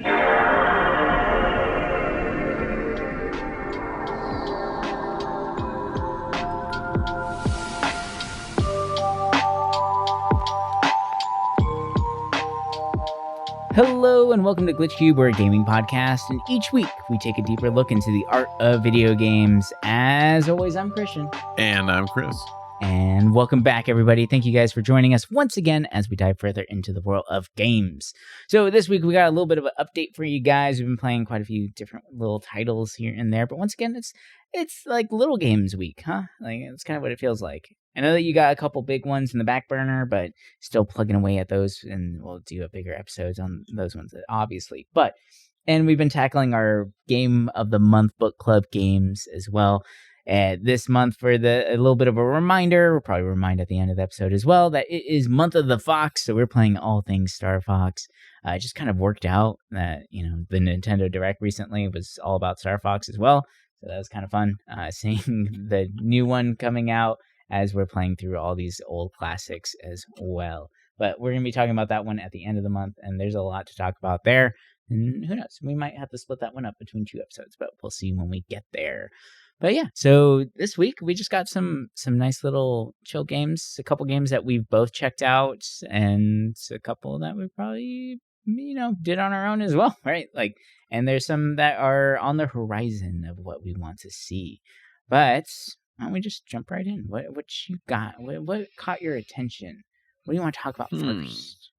Hello and welcome to Glitch Cube, we're a gaming podcast, and each week we take a deeper look into the art of video games. As always, I'm Christian. And I'm Chris. And welcome back, everybody. Thank you guys for joining us once again as we dive further into the world of games. So this week we got a little bit of an update for you guys. We've been playing quite a few different little titles here and there, but once again, it's like little games week, huh? Like it's kind of what it feels like. I know that you got a couple big ones in the back burner, but still plugging away at those, and we'll do a bigger episodes on those ones, obviously. And we've been tackling our Game of the Month book club games as well. This month, for a little bit of a reminder, we'll probably remind at the end of the episode as well, that it is Month of the Fox, so we're playing all things Star Fox. It just kind of worked out that, the Nintendo Direct recently was all about Star Fox as well, so that was kind of fun, seeing the new one coming out as we're playing through all these old classics as well. But we're going to be talking about that one at the end of the month, and there's a lot to talk about there. And who knows, we might have to split that one up between two episodes, but we'll see when we get there. But yeah, so this week we just got some nice little chill games, a couple games that we've both checked out, and a couple that we probably, did on our own as well, right? And there's some that are on the horizon of what we want to see. But why don't we just jump right in? What you got? What caught your attention? What do you want to talk about first?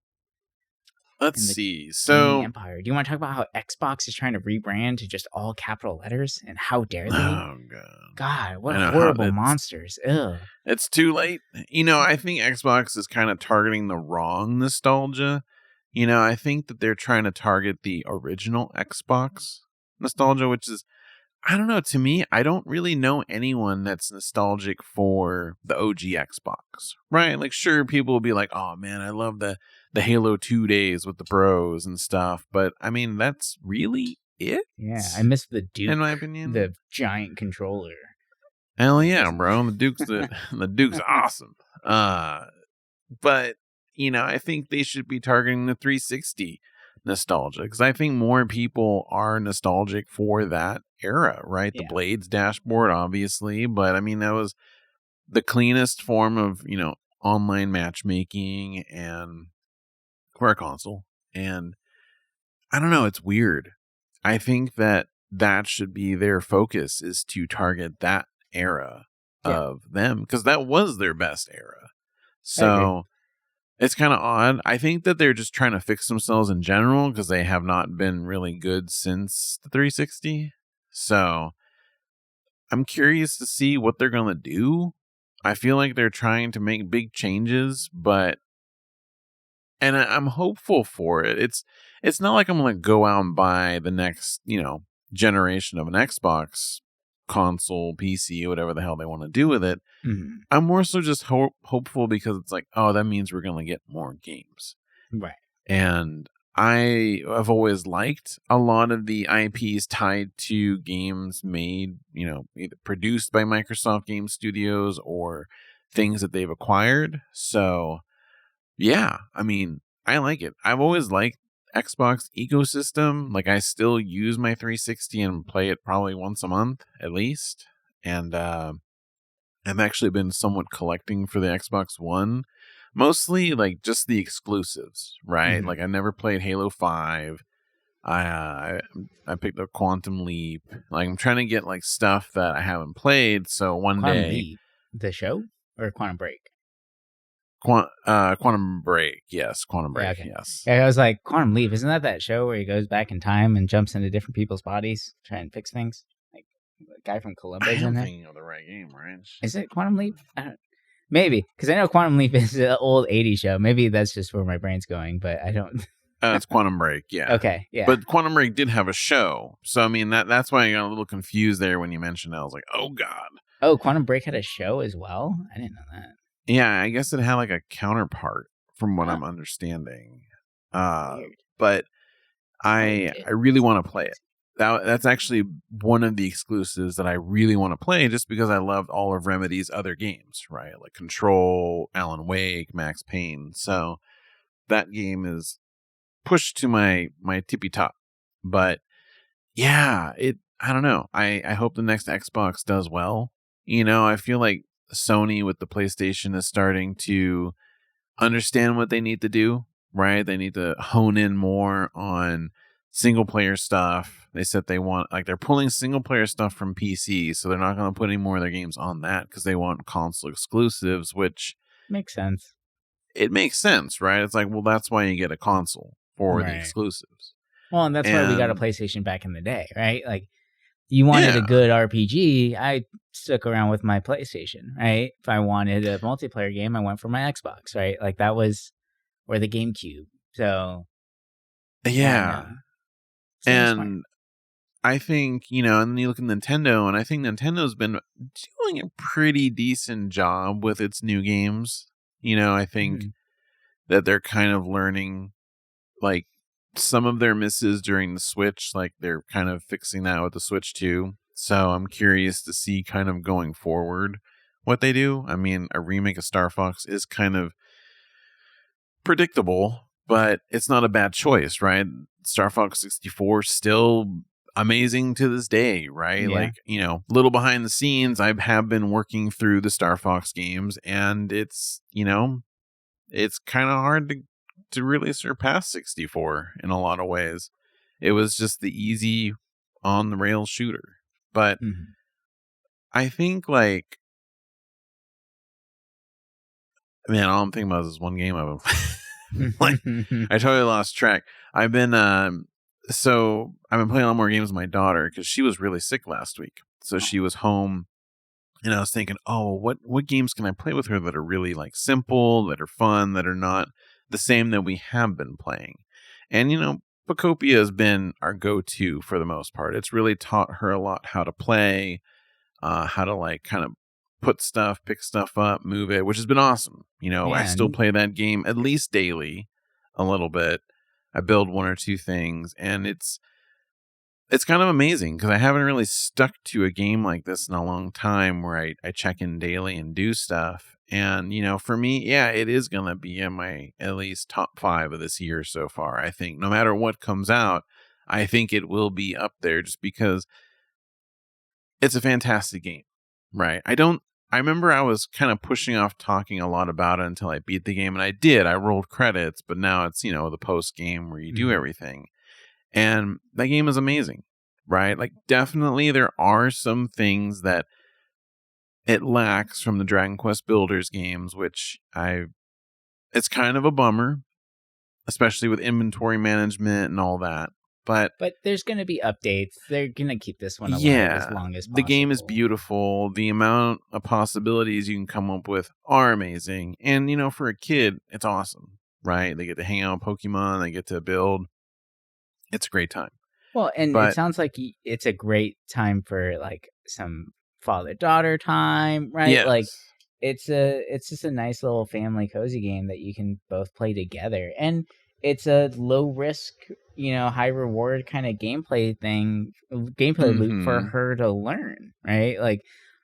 Let's see. So, Empire. Do you want to talk about how Xbox is trying to rebrand to just all capital letters? And how dare they? Oh, God. God, what horrible monsters. Ugh. It's too late. I think Xbox is kind of targeting the wrong nostalgia. I think that they're trying to target the original Xbox nostalgia, which is, I don't know. To me, I don't really know anyone that's nostalgic for the OG Xbox, right? Like, sure, people will be like, oh, man, I love the Halo 2 days with the bros and stuff. But, I mean, that's really it? Yeah, I miss the Duke. In my opinion. The giant controller. Hell yeah, bro. The Duke's awesome. But, I think they should be targeting the 360 nostalgia, because I think more people are nostalgic for that era, right? Yeah. The Blades dashboard, obviously, but I mean, that was the cleanest form of, online matchmaking and for a console. And I don't know, it's weird. I think that should be their focus, is to target that era of them, because that was their best era. So it's kind of odd. I think that they're just trying to fix themselves in general, because they have not been really good since the 360. So I'm curious to see what they're going to do. I feel like they're trying to make big changes, and I'm hopeful for it. It's not like I'm going to go out and buy the next, generation of an Xbox console, PC, whatever the hell they want to do with it. Mm-hmm. I'm more so just hopeful, because it's like, oh, that means we're going to get more games. Right. And I have always liked a lot of the IPs tied to games made, either produced by Microsoft Game Studios or things that they've acquired. So, yeah, I mean, I like it. I've always liked Xbox ecosystem. Like, I still use my 360 and play it probably once a month at least. And I've actually been somewhat collecting for the Xbox One. Mostly, like, just the exclusives, right? Mm-hmm. Like, I never played Halo 5. I picked up Quantum Leap. Like, I'm trying to get, like, stuff that I haven't played, so Quantum Leap, the show? Or Quantum Break? Quantum Break, yes. Quantum Break, yes. Yeah, I was like, Quantum Leap, isn't that show where he goes back in time and jumps into different people's bodies, trying to fix things? Like, the guy from Columbus in there? I'm thinking of the right game, right? Is it Quantum Leap? Maybe, because I know Quantum Leap is an old 80s show. Maybe that's just where my brain's going, but I don't... It's Quantum Break, yeah. Okay, yeah. But Quantum Break did have a show, so I mean, that's why I got a little confused there when you mentioned it. I was like, oh, God. Oh, Quantum Break had a show as well? I didn't know that. Yeah, I guess it had like a counterpart, from what I'm understanding. But I really want to play it. That's actually one of the exclusives that I really want to play, just because I loved all of Remedy's other games, right? Like Control, Alan Wake, Max Payne. So that game is pushed to my tippy top But yeah, I don't know. I hope the next Xbox does well. I feel like Sony with the PlayStation is starting to understand what they need to do, right? They need to hone in more on single player stuff. They said they want, like, they're pulling single player stuff from PC, so they're not going to put any more of their games on that because they want console exclusives, which Makes sense. it makes sense, right? It's like, well, that's why you get a console for the Right. exclusives. Well, and that's why we got a And PlayStation back in the day, right? Like, you wanted a yeah, good RPG, I stuck around with my PlayStation, right? If I wanted a multiplayer game, I went for my Xbox, right? Like, that was, or the GameCube. So, yeah, no, yeah. it's very smart. And I think, and then you look at Nintendo, and I think Nintendo's been doing a pretty decent job with its new games. I think that they're kind of learning, like, some of their misses during the Switch, like, they're kind of fixing that with the Switch too. So I'm curious to see kind of going forward what they do. I mean, a remake of Star Fox is kind of predictable, but it's not a bad choice, right? Star Fox 64 still amazing to this day, right? Yeah. Like, little behind the scenes, I have been working through the Star Fox games, and it's kind of hard to really surpass 64 in a lot of ways. It was just the easy on the rail shooter. But I think, like, man, all I'm thinking about is this one game I've been like, I totally lost track. I've been playing a lot more games with my daughter because she was really sick last week. So she was home, and I was thinking, oh, what games can I play with her that are really, like, simple, that are fun, that are not the same that we have been playing. And Pocopia has been our go-to for the most part. It's really taught her a lot how to play, how to, like, kind of put stuff, pick stuff up, move it, which has been awesome. I Yeah, still play that game at least daily, a little bit. I build one or two things, and it's kind of amazing because I haven't really stuck to a game like this in a long time where I check in daily and do stuff. And, for me, yeah, it is going to be in my at least top 5 of this year so far. I think no matter what comes out, I think it will be up there just because it's a fantastic game, right? I remember I was kind of pushing off talking a lot about it until I beat the game, and I did. I rolled credits, but now it's, the post game where you do everything. And that game is amazing, right? Like, definitely there are some things that it lacks from the Dragon Quest Builders games, which it's kind of a bummer, especially with inventory management and all that. But there's going to be updates. They're going to keep this one alive as yeah, long as possible. the game is beautiful. The amount of possibilities you can come up with are amazing. And, for a kid, it's awesome, right? They get to hang out with Pokemon. They get to build. It's a great time. Well, and it But sounds like it's a great time for, like, some father-daughter time, right? yes. Like, it's just a nice little family cozy game that you can both play together, and it's a low risk, high reward kind of gameplay loop for her to learn, right? Like,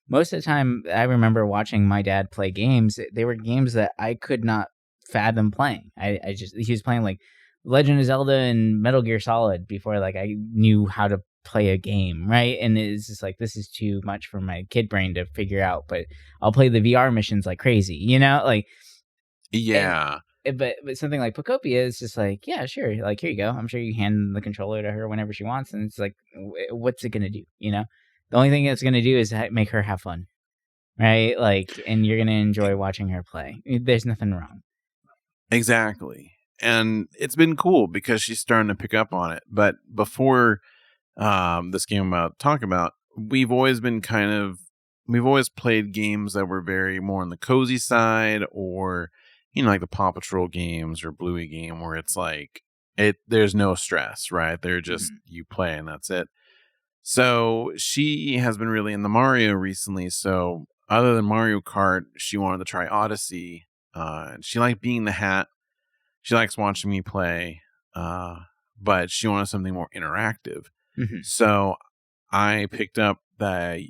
most of the time, I remember watching my dad play games. They were games that I could not fathom playing. He was playing, like, Legend of Zelda and Metal Gear Solid before, like, I knew how to play a game, right? And it's just like, this is too much for my kid brain to figure out, but I'll play the VR missions like crazy, like, yeah. but something like Pocopia is just like, yeah, sure, like, here you go. I'm sure you hand the controller to her whenever she wants, and it's like, what's it gonna do? The only thing it's gonna do is make her have fun, right? Like, and you're gonna enjoy watching her play. There's nothing wrong. Exactly. And it's been cool because she's starting to pick up on it. But before this game I'm about to talk about, we've always played games that were very more on the cozy side, or, like the Paw Patrol games or Bluey game, where it's like, there's no stress, right? They're just, you play and that's it. So she has been really in the Mario recently. So other than Mario Kart, she wanted to try Odyssey. And she liked being the hat. She likes watching me play, but she wanted something more interactive. So I picked up the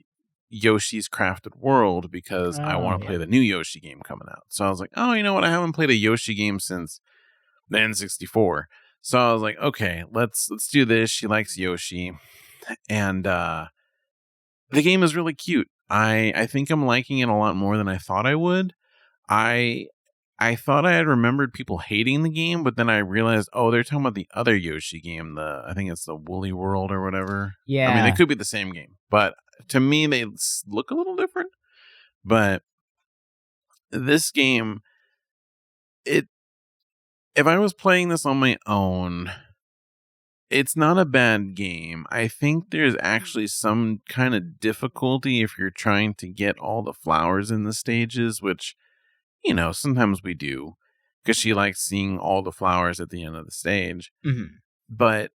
Yoshi's Crafted World because I want to play the new Yoshi game coming out. So I was like, oh, you know what? I haven't played a Yoshi game since the N64. So I was like, okay, let's do this. She likes Yoshi, and the game is really cute. I think I'm liking it a lot more than I thought I would. I I thought I had remembered people hating the game, but then I realized, oh, they're talking about the other Yoshi game. I think it's the Woolly World or whatever. I mean, they Yeah. could be the same game, but to me, they look a little different. But this game, it if I was playing this on my own, it's not a bad game. I think there's actually some kind of difficulty if you're trying to get all the flowers in the stages, which, sometimes we do because she likes seeing all the flowers at the end of the stage. Mhm. But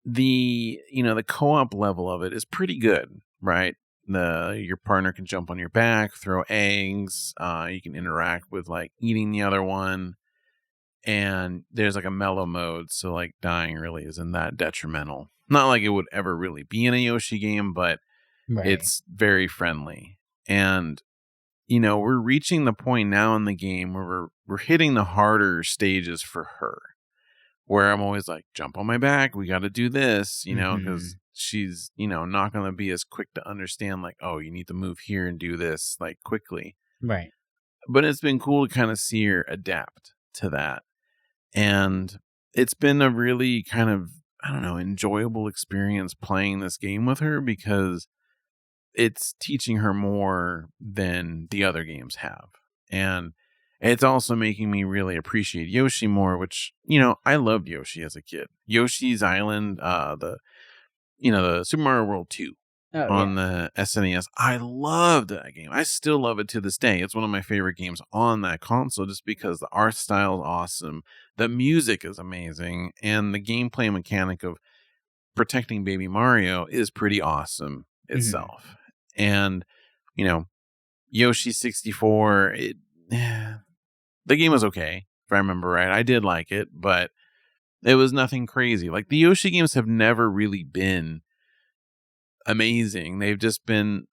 the co-op level of it is pretty good, right? Your partner can jump on your back, throw eggs. You can interact with like eating the other one. And there's like a mellow mode, so like dying really isn't that detrimental. Not like it would ever really be in a Yoshi game, but Right. it's very friendly. And we're reaching the point now in the game where we're hitting the harder stages for her, where I'm always like, jump on my back, we got to do this, because Mhm. she's not going to be as quick to understand like, oh, you need to move here and do this like quickly. Right. But it's been cool to kind of see her adapt to that. And it's been a really kind of, I don't know, enjoyable experience playing this game with her because it's teaching her more than the other games have. And it's also making me really appreciate Yoshi more, which, I loved Yoshi as a kid. Yoshi's Island, the Super Mario World 2 Oh, yeah. on the SNES. I loved that game. I still love it to this day. It's one of my favorite games on that console just because the art style is awesome, the music is amazing, and the gameplay mechanic of protecting baby Mario is pretty awesome Mhm. itself. And, you know, Yoshi 64, the game was okay, if I remember right. I did like it, but it was nothing crazy. Like the Yoshi games have never really been amazing. They've just been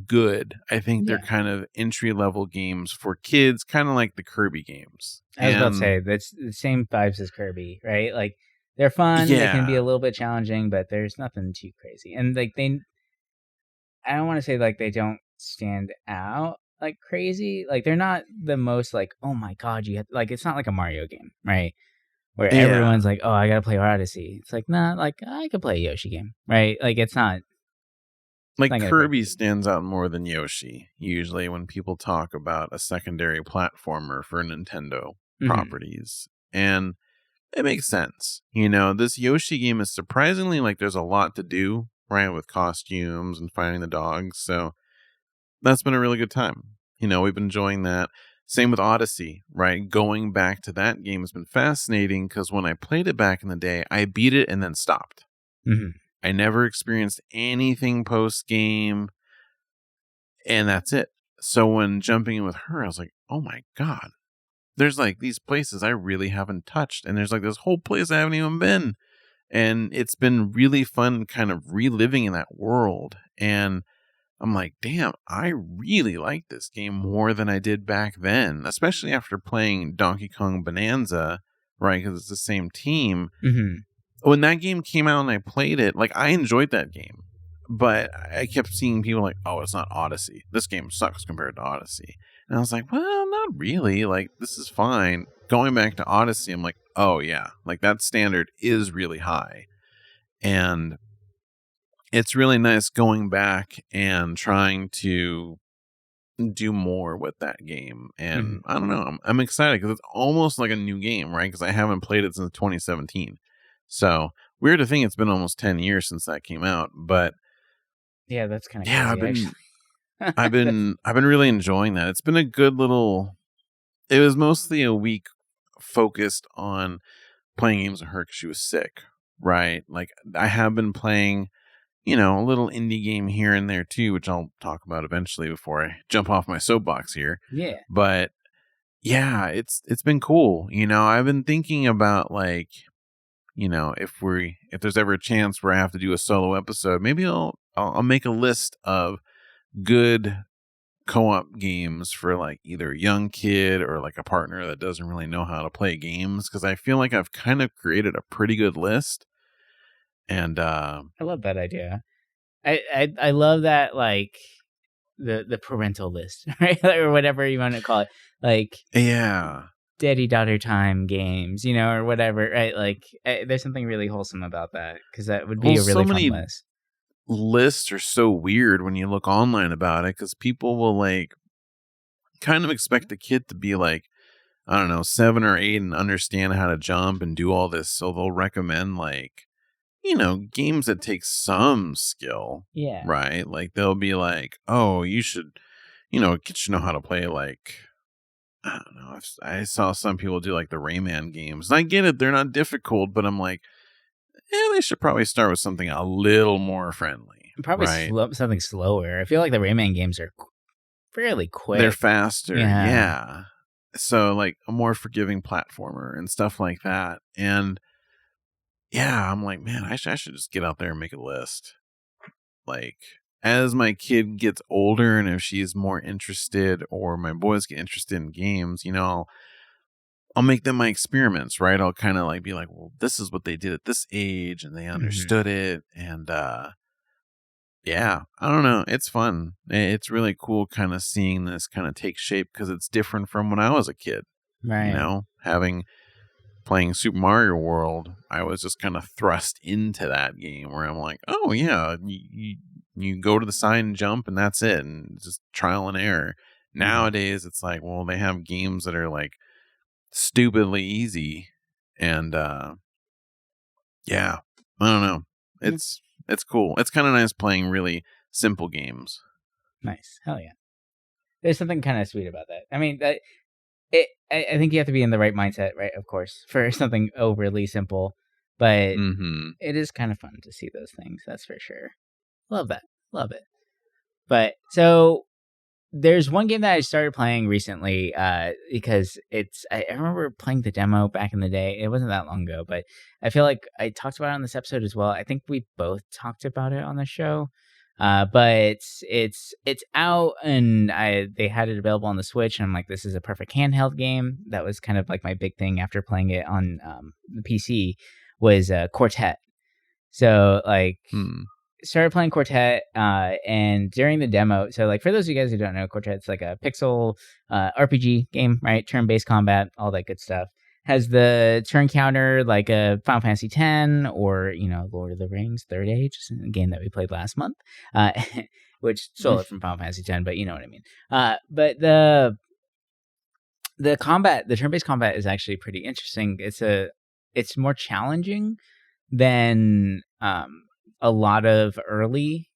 good. I think they're Yeah. kind of entry level games for kids, kind of like the Kirby games. I was about to And say that's the same vibes as Kirby, right? Like they're fun, they can be yeah, a little bit challenging, but there's nothing too crazy. And like I don't want to say like they don't stand out like crazy. Like they're not the most like, oh my god, you have like it's not like a Mario game, right? Where yeah. everyone's like, oh, I gotta play Odyssey. It's like, nah, like I could play a Yoshi game, right? Like it's Like not gonna break Kirby the game. stands out more than Yoshi, usually when people talk about a secondary platformer for Nintendo Hmm. properties. And it makes sense. This Yoshi game is surprisingly like there's a lot to do, right? With costumes and finding the dogs. So that's been a really good time. We've been enjoying that. Same with Odyssey, right? Going back to that game has been fascinating because when I played it back in the day, I beat it and then stopped. Hmm. I never experienced anything post game, and that's it. So when jumping in with her, I was like, oh my God, there's like these places I really haven't touched. And there's like this whole place I haven't even been. And it's been really fun kind of reliving in that world. And I'm like, damn, I really like this game more than I did back then, especially after playing Donkey Kong Bonanza, right? Because it's the same team. Hmm. When that game came out and I played it, like I enjoyed that game, but I kept seeing people like, oh, it's not Odyssey. This game sucks compared to Odyssey. And I was like, well, not really. Like, this is fine. Going back to Odyssey, I'm like, oh, yeah, like that standard is really high. And it's really nice going back and trying to do more with that game. Hmm. And I don't know, I'm excited because it's almost like a new game, right? Because I haven't played it since 2017. So weird to think it's been almost 10 years since that came out. But Yeah, that's kind of yeah, crazy, actually. That's I've been really enjoying that. It's been a good little. It was mostly a week focused on playing games with her because she was sick, right? Like I have been playing, a little indie game here and there too, which I'll talk about eventually before I jump off my soapbox here. yeah. But yeah, it's been cool. I've been thinking about like, if there's ever a chance where I have to do a solo episode, maybe I'll make a list of good co-op games for like either a young kid or like a partner that doesn't really know how to play games, because I feel like I've kind of created a pretty good list. And I love that idea. I love that, like the parental list, right? Or whatever you want to call it, like yeah, daddy daughter time games, or whatever, right? Like there's something really wholesome about that, because that would be well, a really so fun many list. lists are so weird when you look online about it, because people will like kind of expect the kid to be like, I don't know, 7 or 8 and understand how to jump and do all this, so they'll recommend like, games that take some skill. Yeah. Right? Like they'll be like, oh, you should, get you know how to play like, I don't know. I saw some people do like the Rayman games. And I get it, they're not difficult, but I'm like, they should probably start with something a little more friendly. Probably right? something slower. I feel like the Rayman games are fairly quick. They're faster. Yeah. Yeah. So like a more forgiving platformer and stuff like that. And yeah, I'm like, man, I should just get out there and make a list. Like, as my kid gets older and if she's more interested, or my boys get interested in games, I'll make them my experiments, right? I'll kind of like be like, well, this is what they did at this age and they understood it. And yeah, I don't know. It's fun. It's really cool kind of seeing this kind of take shape, because it's different from when I was a kid. Right. Playing Super Mario World, I was just kind of thrust into that game where I'm like, oh yeah, you go to the side and jump and that's it, and just trial and error. Nowadays, it's like, well, they have games that are like stupidly easy, and yeah, I don't know. It's cool. It's kind of nice playing really simple games. Nice. Hell yeah. There's something kind of sweet about that. I mean, I think you have to be in the right mindset, right? Of course, for something overly simple, but it is kind of fun to see those things. That's for sure. Love that. Love it. But so there's one game that I started playing recently, because I remember playing the demo back in the day. It wasn't that long ago, but I feel like I talked about it on this episode as well. I think we both talked about it on the show. But it's out, and they had it available on the Switch, and I'm like, this is a perfect handheld game. That was kind of like my big thing after playing it on the PC, was Quartet. So like started playing Quartet, and during the demo, so like for those of you guys who don't know, Quartet's like a pixel RPG game, right? Turn-based combat, all that good stuff. Has the turn counter like a Final Fantasy X or, Lord of the Rings Third Age, a game that we played last month, which stole it from Final Fantasy X, but you know what I mean. But the combat, the turn-based combat, is actually pretty interesting. It's more challenging than a lot of early,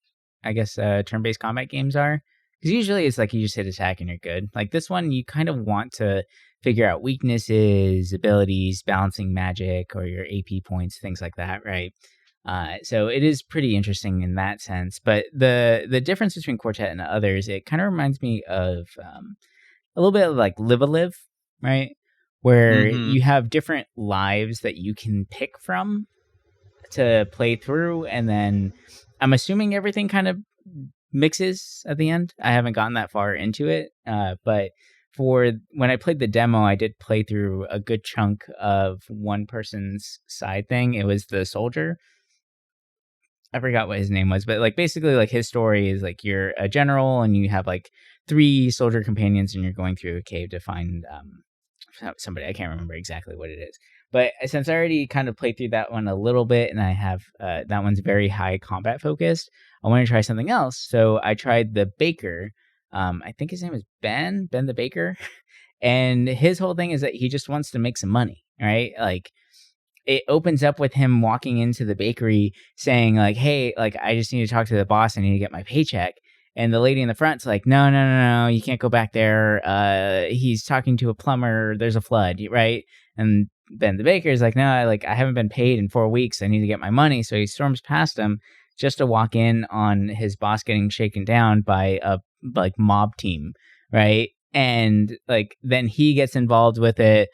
I guess, turn-based combat games are. Because usually it's like you just hit attack and you're good. Like this one, you kind of want to figure out weaknesses, abilities, balancing magic or your AP points, things like that, right? So it is pretty interesting in that sense. But the difference between Quartet and others, it kind of reminds me of a little bit of like Live a Live, right? Where you have different lives that you can pick from to play through, and then I'm assuming everything kind of mixes at the end. I haven't gotten that far into it, but for when I played the demo, I did play through a good chunk of one person's side thing. It was the soldier. I forgot what his name was, but like basically like his story is like you're a general and you have like 3 soldier companions and you're going through a cave to find somebody. I can't remember exactly what it is. But since I already kind of played through that one a little bit and I have that one's very high combat focused, I want to try something else. So I tried the baker. I think his name is Ben the baker. And his whole thing is that he just wants to make some money, right? Like it opens up with him walking into the bakery saying like, hey, like I just need to talk to the boss. I need to get my paycheck. And the lady in the front's like, no, you can't go back there. He's talking to a plumber. There's a flood, right? And Ben the baker's like, no, I haven't been paid in 4 weeks. I need to get my money. So he storms past him just to walk in on his boss getting shaken down by a like mob team, right? And like then he gets involved with it,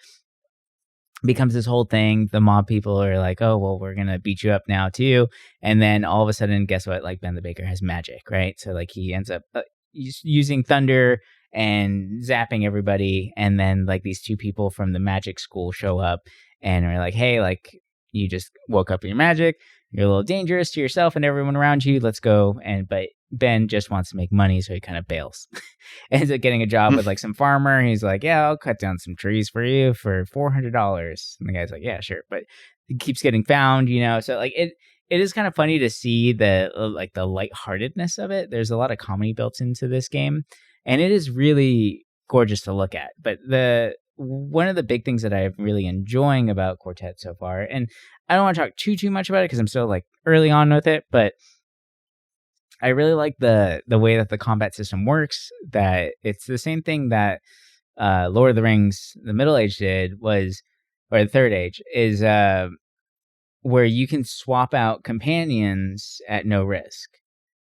becomes this whole thing. The mob people are like, oh, well, we're gonna beat you up now too. And then all of a sudden, guess what? Like Ben the baker has magic, right? So like he ends up using thunder and zapping everybody, and then like these two people from the magic school show up and are like, hey, like you just woke up in your magic, you're a little dangerous to yourself and everyone around you, let's go. But Ben just wants to make money, so he kind of bails. Ends up getting a job with like some farmer. He's like, yeah, I'll cut down some trees for you for $400. And the guy's like, yeah, sure. But he keeps getting found, so like it is kind of funny to see the like the lightheartedness of it. There's a lot of comedy built into this game, and it is really gorgeous to look at. But one of the big things that I'm really enjoying about Quartet so far, and I don't want to talk too much about it because I'm still like early on with it, but I really like the way that the combat system works, that it's the same thing that Lord of the Rings, the Middle Age or the Third Age, is where you can swap out companions at no risk,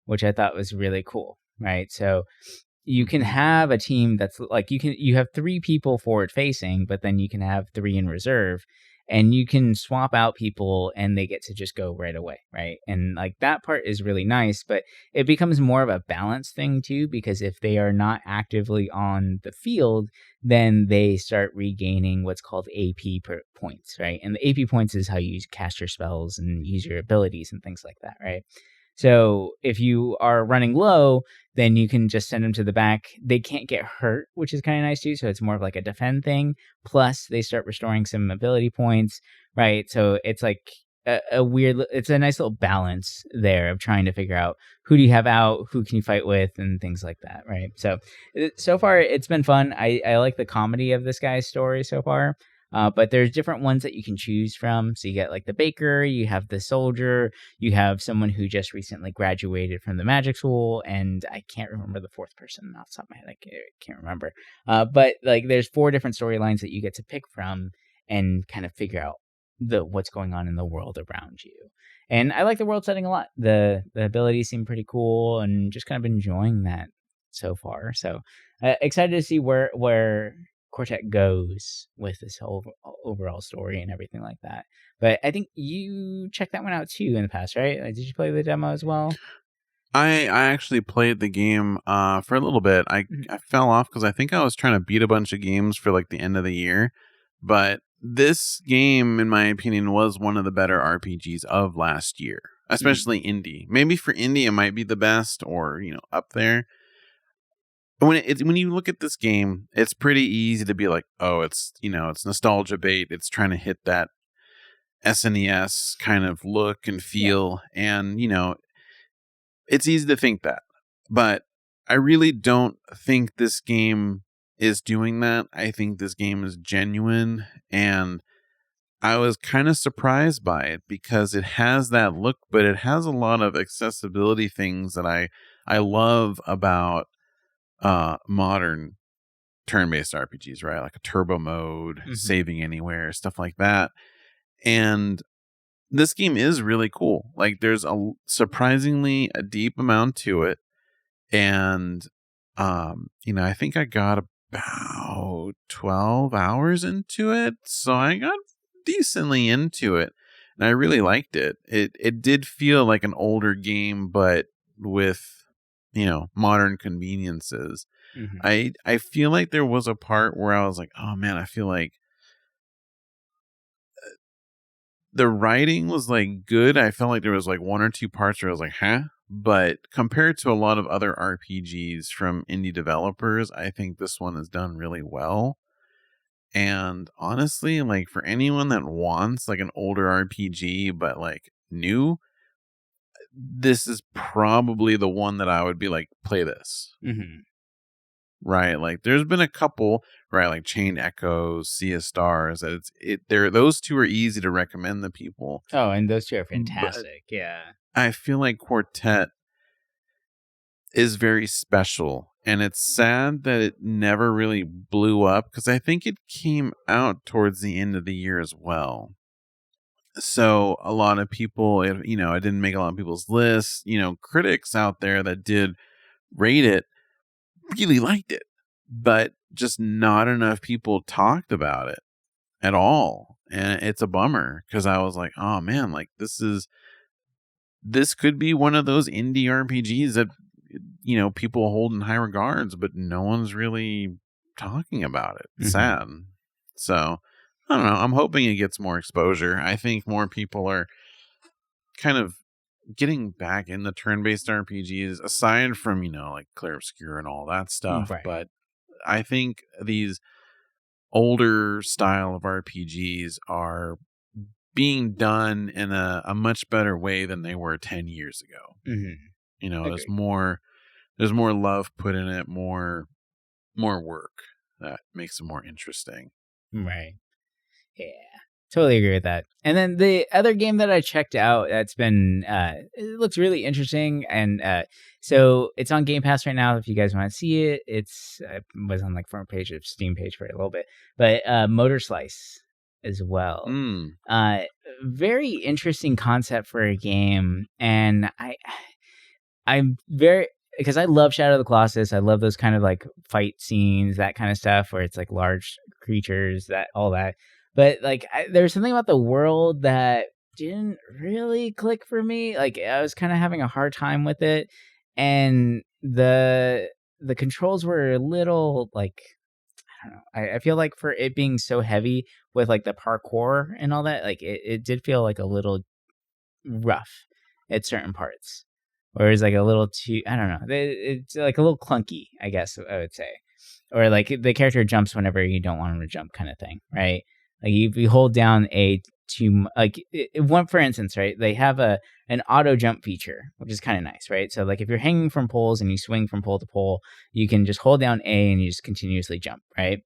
which I thought was really cool, right? So you can have a team that's like, you have 3 people forward facing, but then you can have 3 in reserve, and you can swap out people and they get to just go right away, right? And like that part is really nice, but it becomes more of a balance thing too, because if they are not actively on the field, then they start regaining what's called AP points, right? And the AP points is how you cast your spells and use your abilities and things like that, right? So if you are running low, then you can just send them to the back. They can't get hurt, which is kind of nice too. So it's more of like a defend thing. Plus, they start restoring some ability points, right? So it's like it's a nice little balance there of trying to figure out who do you have out, who can you fight with, and things like that, right? So far, it's been fun. I like the comedy of this guy's story so far. But there's different ones that you can choose from. So you get like the baker, you have the soldier, you have someone who just recently graduated from the magic school, and I can't remember the 4th person off the top of my head. I can't remember. But like there's 4 different storylines that you get to pick from and kind of figure out what's going on in the world around you. And I like the world setting a lot. The abilities seem pretty cool, and just kind of enjoying that so far. So excited to see where Quartet goes with this whole overall story and everything like that. But I think you checked that one out too in the past, right? Like, did you play the demo as well? I actually played the game for a little bit. I fell off because I think I was trying to beat a bunch of games for like the end of the year. But this game, in my opinion, was one of the better RPGs of last year, especially indie. Maybe for indie, it might be the best, or up there. When you look at this game, it's pretty easy to be like, oh, it's nostalgia bait. It's trying to hit that SNES kind of look and feel, and it's easy to think that. But I really don't think this game is doing that. I think this game is genuine, and I was kind of surprised by it because it has that look, but it has a lot of accessibility things that I love about modern turn-based RPGs, right? Like a turbo mode, saving anywhere, stuff like that. And this game is really cool. Like there's surprisingly a deep amount to it. And I think I got about 12 hours into it. So I got decently into it. And I really liked it. It did feel like an older game, but with modern conveniences. I feel like there was a part where I was like, oh man, I feel like the writing was like good. I felt like there was like 1 or 2 parts where I was like, huh? But compared to a lot of other RPGs from indie developers, I think this one is done really well. And honestly, like for anyone that wants like an older RPG, but like new, this is probably the one that I would be like, play this. Right, like there's been a couple, right, like Chain Echoes, Sea of Stars, that those 2 are easy to recommend to people. Oh, and those 2 are fantastic. But yeah. I feel like Quartet is very special, and it's sad that it never really blew up because I think it came out towards the end of the year as well. So a lot of people, it didn't make a lot of people's lists. Critics out there that did rate it really liked it, but just not enough people talked about it at all. And it's a bummer because I was like, oh man, like this could be one of those indie RPGs that people hold in high regards, but no one's really talking about it. It's sad. So I don't know. I'm hoping it gets more exposure. I think more people are kind of getting back in the turn-based RPGs, aside from, like Clair Obscur and all that stuff. Right. But I think these older style of RPGs are being done in a much better way than they were 10 years ago. There's more love put in it, more work that makes it more interesting. Right. Yeah. Totally agree with that. And then the other game that I checked out that's been, it looks really interesting. And so it's on Game Pass right now if you guys want to see it. I was on front page of Steam page for a little bit. But Motorslice as well. Very interesting concept for a game. And I'm very... because I love Shadow of the Colossus. I love those kind of fight scenes, that kind of stuff where it's large creatures, all that. But there's something about the world that didn't really click for me. I was kind of having a hard time with it, and the controls were a little I don't know. I feel like for it being so heavy with the parkour and all that, it did feel a little rough at certain parts. Or is a little too, I don't know. It's a little clunky, I guess I would say. Or the character jumps whenever you don't want him to jump, kind of thing, right? If you hold down A to one, for instance, right? They have an auto jump feature, which is kind of nice, right? So if you're hanging from poles and you swing from pole to pole, you can just hold down A and you just continuously jump, right?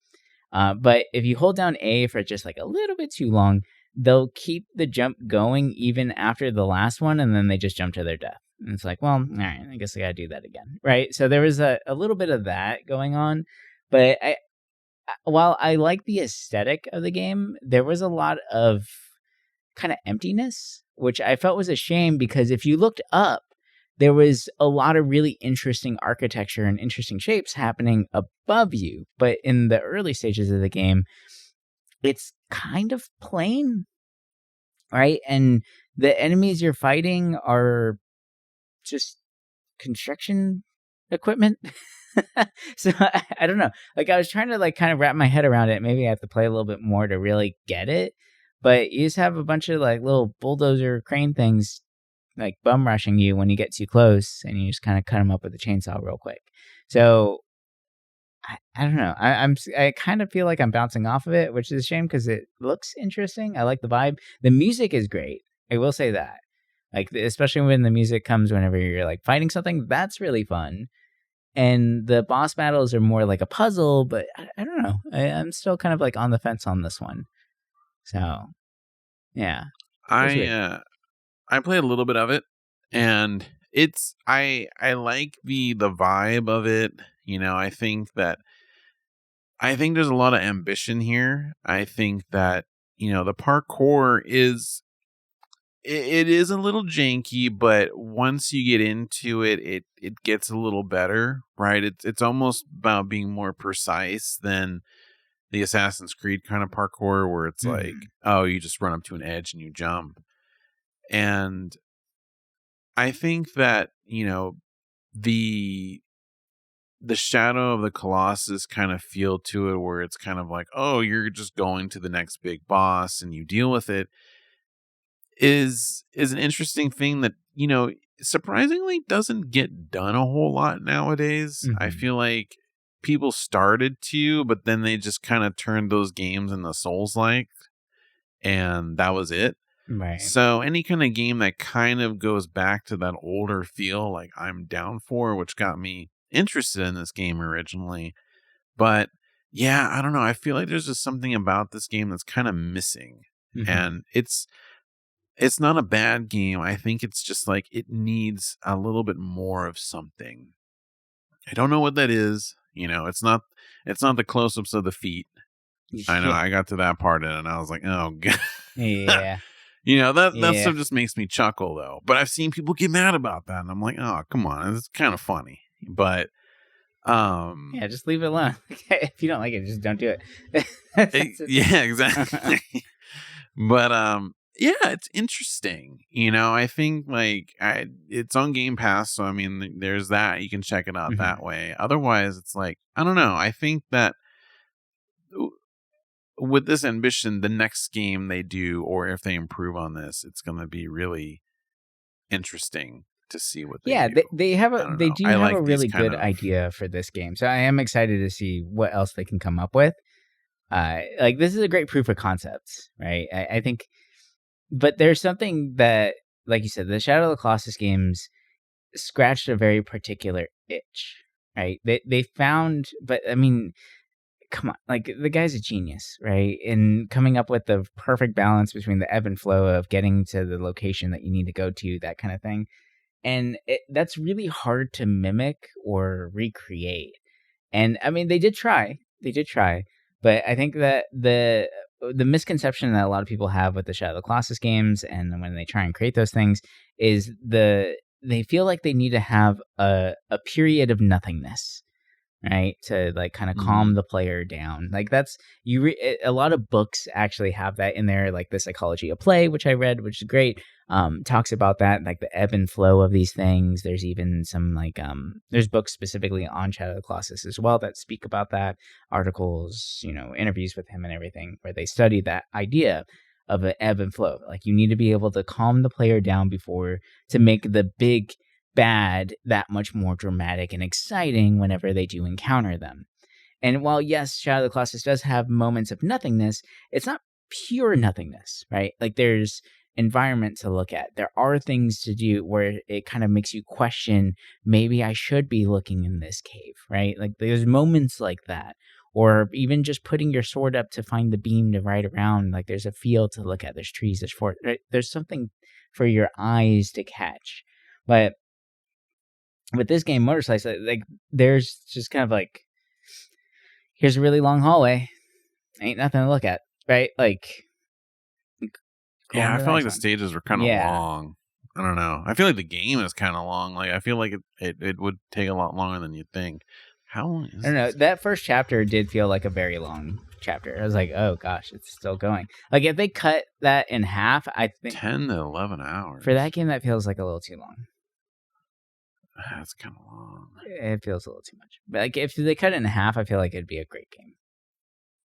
But if you hold down A for just a little bit too long, they'll keep the jump going even after the last one, and then they just jump to their death. And it's well, all right, I guess I gotta do that again, right? So there was a little bit of that going on, but while I like the aesthetic of the game, there was a lot of kind of emptiness, which I felt was a shame, because if you looked up, there was a lot of really interesting architecture and interesting shapes happening above you, but in the early stages of the game, it's kind of plain, right? And the enemies you're fighting are just construction equipment. So I don't know. I was trying to kind of wrap my head around it. Maybe I have to play a little bit more to really get it. But you just have a bunch of little bulldozer crane things bum rushing you when you get too close, and you just kind of cut them up with a chainsaw real quick. So I don't know. I kind of feel like I'm bouncing off of it, which is a shame because it looks interesting. I like the vibe. The music is great. I will say that. Especially when the music comes whenever you're fighting something, that's really fun. And the boss battles are more like a puzzle, but I don't know. I'm still kind of on the fence on this one. So, yeah. I played a little bit of it, and I like the vibe of it. I think there's a lot of ambition here. I think that, the parkour is a little janky, but once you get into it, it gets a little better, right? It's almost about being more precise than the Assassin's Creed kind of parkour, where it's you just run up to an edge and you jump. And I think that, the Shadow of the Colossus kind of feel to it, where it's kind of you're just going to the next big boss and you deal with it, is an interesting thing that, surprisingly doesn't get done a whole lot nowadays. I feel like people started to, but then they just kind of turned those games into Souls-like, and that was it. Right. So any kind of game that kind of goes back to that older feel, I'm down for, which got me interested in this game originally. But yeah, I don't know. I feel like there's just something about this game that's kind of missing. And it's not a bad game. I think it's just it needs a little bit more of something. I don't know what that is. It's not the close-ups of the feet. I know I got to that part in it and I was oh god. Yeah. That stuff just makes me chuckle though. But I've seen people get mad about that, and I'm oh, come on, it's kind of funny. But yeah, just leave it alone. If you don't like it, just don't do it. yeah, exactly. But Yeah, it's interesting. I think it's on Game Pass, so I mean, there's that. You can check it out Mm-hmm. that way. Otherwise, it's like, I don't know. I think that with this ambition, the next game they do, or if they improve on this, it's going to be really interesting to see what they Yeah, do. they do I have like a these really kind good of idea for this game. So I am excited to see what else they can come up with. Like this is a great proof of concept, right? I think, but there's something that, like you said, the Shadow of the Colossus games scratched a very particular itch, right? They found, but I mean, come on, like the guy's a genius, right? In coming up with the perfect balance between the ebb and flow of getting to the location that you need to go to, that kind of thing. And that's really hard to mimic or recreate. And I mean, they did try, but I think that the misconception that a lot of people have with the Shadow of the Colossus games, and when they try and create those things, is they feel like they need to have a period of nothingness, right, to like kind of calm the player down. Like that's a lot of books actually have that in there, like The Psychology of Play, which I read, which is great. Talks about that, like the ebb and flow of these things. There's even some like there's books specifically on Shadow of the Colossus as well that speak about that, articles, interviews with him and everything, where they study that idea of an ebb and flow. Like you need to be able to calm the player down before to make the big bad that much more dramatic and exciting whenever they do encounter them. And while, yes, Shadow of the Colossus does have moments of nothingness, it's not pure nothingness, right? Like there's environment to look at. There are things to do where it kind of makes you question, maybe I should be looking in this cave, right? Like there's moments like that. Or even just putting your sword up to find the beam to ride around. Like there's a field to look at. There's trees, there's forest. Right? There's something for your eyes to catch. But with this game, Motorslice, like there's just kind of like, here's a really long hallway, ain't nothing to look at, right? Like, yeah, I felt like the stages were kind of long. I don't know. I feel like the game is kind of long. Like I feel like it would take a lot longer than you'd think. How long is I don't know. That first chapter did feel like a very long chapter. I was like, oh gosh, it's still going. Like if they cut that in half, I think 10 to 11 hours for that game. That feels like a little too long. That's kind of long. It feels a little too much. But like if they cut it in half, I feel like it'd be a great game.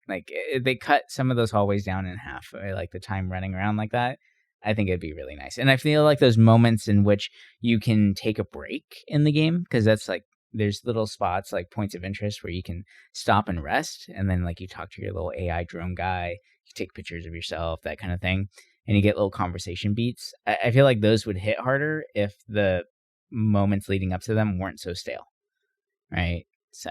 Like if they cut some of those hallways down in half, like the time running around like that, I think it'd be really nice. And I feel like those moments in which you can take a break in the game, because that's like there's little spots like points of interest where you can stop and rest, and then like you talk to your little AI drone guy, you take pictures of yourself, that kind of thing, and you get little conversation beats. I feel like those would hit harder if the moments leading up to them weren't so stale, right? So,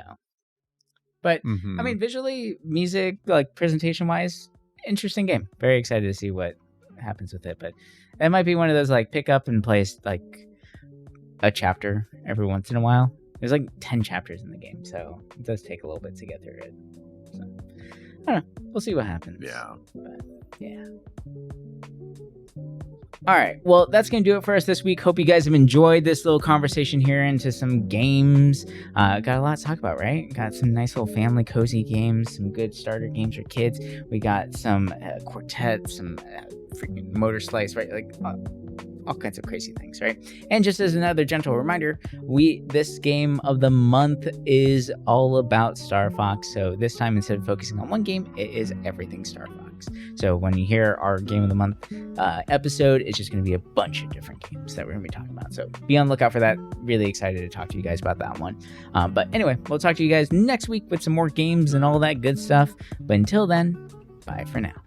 but I mean, visually, music, like presentation wise, interesting game. Very excited to see what happens with it. But it might be one of those like pick up and play like a chapter every once in a while. There's like 10 chapters in the game, so it does take a little bit to get through it. So, I don't know. We'll see what happens. Yeah. But, yeah. All right. Well, that's going to do it for us this week. Hope you guys have enjoyed this little conversation here into some games. Got a lot to talk about, right? Got some nice little family cozy games, some good starter games for kids. We got some Quartet, some freaking Motorslice, right? Like all kinds of crazy things, right? And just as another gentle reminder, this game of the month is all about Star Fox. So this time, instead of focusing on one game, it is everything Star Fox. So when you hear our game of the month episode, it's just going to be a bunch of different games that we're going to be talking about. So be on the lookout for that. Really excited to talk to you guys about that one. But anyway, we'll talk to you guys next week with some more games and all that good stuff. But until then, bye for now.